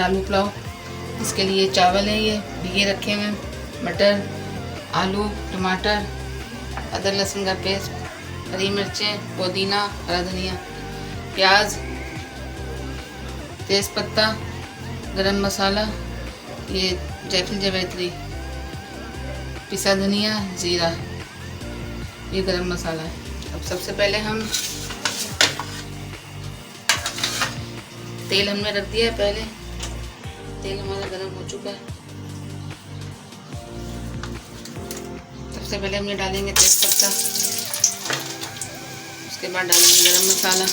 आलू पुलाव। इसके लिए चावल है, ये भिगे रखे हुए हैं, मटर, आलू, टमाटर, अदरक लहसुन का पेस्ट, हरी मिर्चें, पुदीना, हरा धनिया, प्याज, तेज़पत्ता, गरम मसाला, ये जायफल जावित्री, पिसा धनिया, ज़ीरा, ये गरम मसाला है। अब सबसे पहले हम तेल हमने रख दिया है। पहले तेल हमारा गरम हो चुका है। सबसे पहले हमने डालेंगे तेज़पत्ता, उसके बाद डालेंगे गरम मसाला,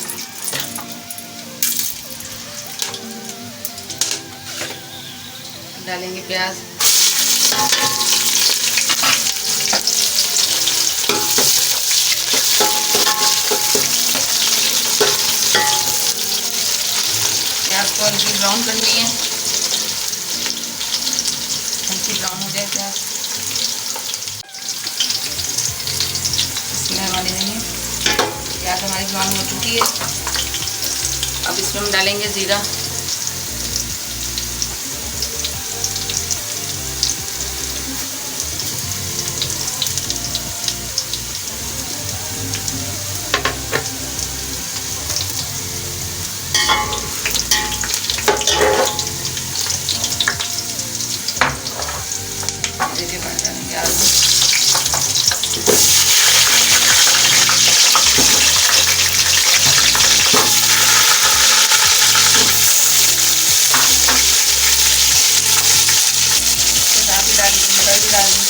डालेंगे प्याज, प्याज को हल्की ब्राउन करनी है, हल्की ब्राउन हो जाए प्याज। इसमें हमारी नहीं प्याज हमारी ब्राउन हो चुकी है। अब इसमें हम डालेंगे ज़ीरा, डालेंगे आलू, मटर भी डाल दी,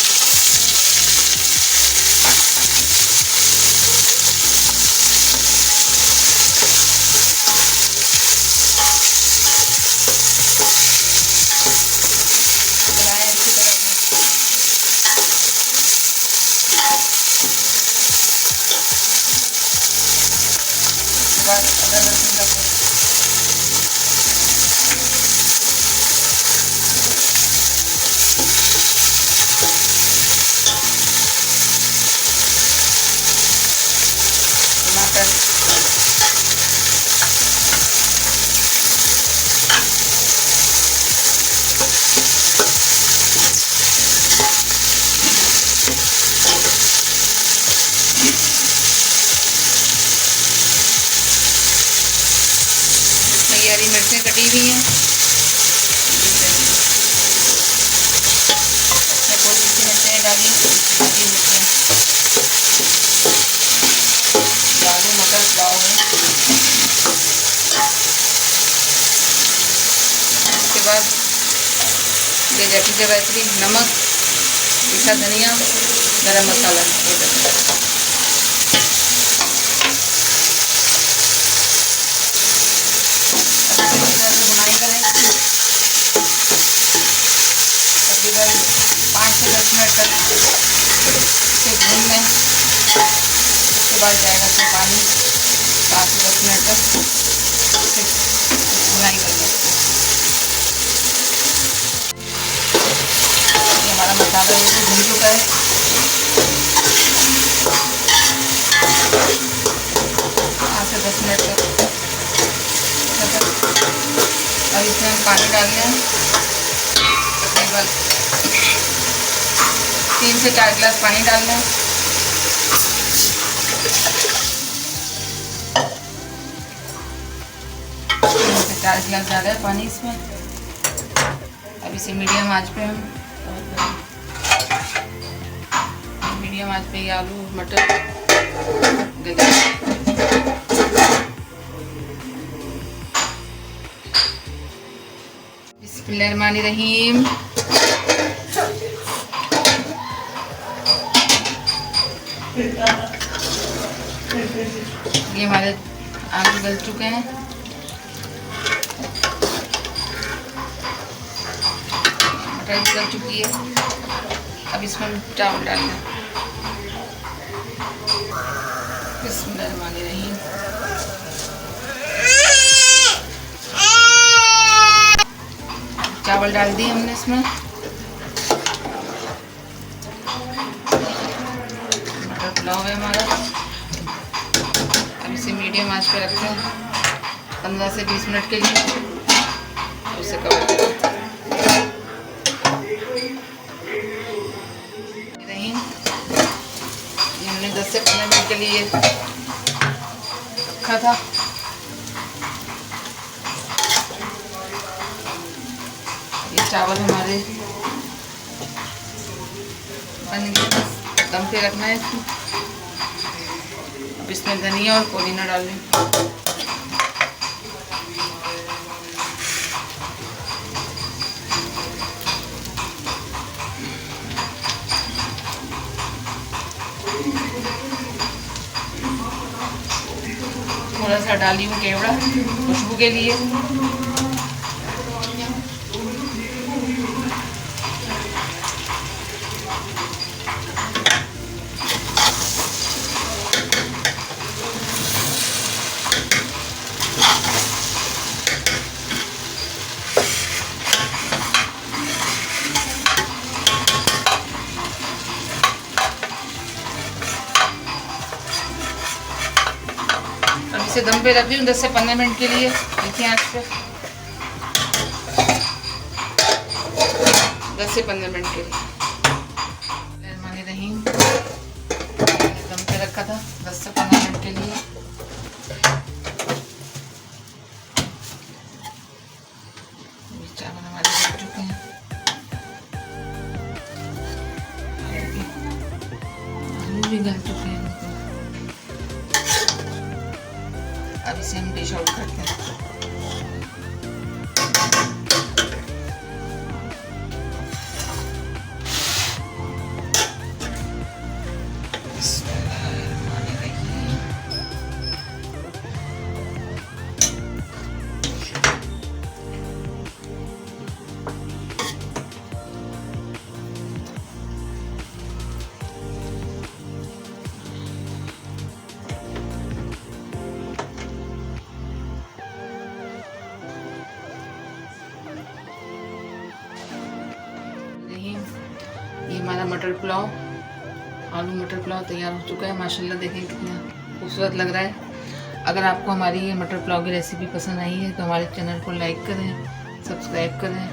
बाद अदरक लहसुन का पेस्ट, टमाटर, हरी मिर्चें कटी हुई हैं, मैं कोई दूसरी मिर्चें डाली, हरी मिर्चें, आलू मटर पुलाव है। उसके बाद ये जायफल जावित्री, नमक, पिसा धनिया, गरम मसाला, ये बुनाई करें। तकरीबन 5 से 10 मिनट तक इसे भून लें। उसके बाद जाएगा इसमें पानी, 5 से 10 मिनट तक इसे बुनाई कर लें। ये हमारा मसाला बिल्कुल भून चुका है। 5 से 10 मिनट तक। अब इसमें हम पानी डाल दें, तकरीबन 3 से 4 गिलास पानी डाल दें। 3 से 4 गिलास डाला है पानी इसमें। अब इसे मीडियम आंच पे हम ये आलू मटर बिस्मिल्लाहिर्रहमानिर्रहीम। ये हमारे आलू गल चुके हैं। मटर भी गल चुकी है। अब इसमें हम चावल डालना है। बिस्मिल्लाहिर्रहमानिर्रहीम। चावल डाल दिए हमने इसमें। मटर पुलाव है हमारा। अब इसे मीडियम आंच पे रखते हैं 15 से 20 मिनट के लिए। उसे कवर रहीम ये हमने 10 से 15 मिनट के लिए रखा था। ये चावल हमारे बन गए, दम पे रखना है इसको। अब इसमें धनिया और पुदीना डाल लें। थोड़ा सा डाली हूँ केवड़ा खुशबू के लिए। इसे दम पे रख दी हूँ 10 से 15 मिनट के लिए। देखिए आँच पे 10 से 15 मिनट के लिए रहीम दम पे रखा था 10 से 15 मिनट के लिए। चावल हमारे बन चुके हैं, आलू भी गल चुके हैं। अब इसे हम डिश आउट करते हैं। ये हमारा मटर पुलाव, आलू मटर पुलाव तैयार हो चुका है। माशाल्लाह देखें कितना खूबसूरत लग रहा है। अगर आपको हमारी ये मटर पुलाव की रेसिपी पसंद आई है तो हमारे चैनल को लाइक करें, सब्सक्राइब करें,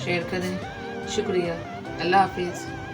शेयर करें। शुक्रिया। अल्लाह हाफिज़।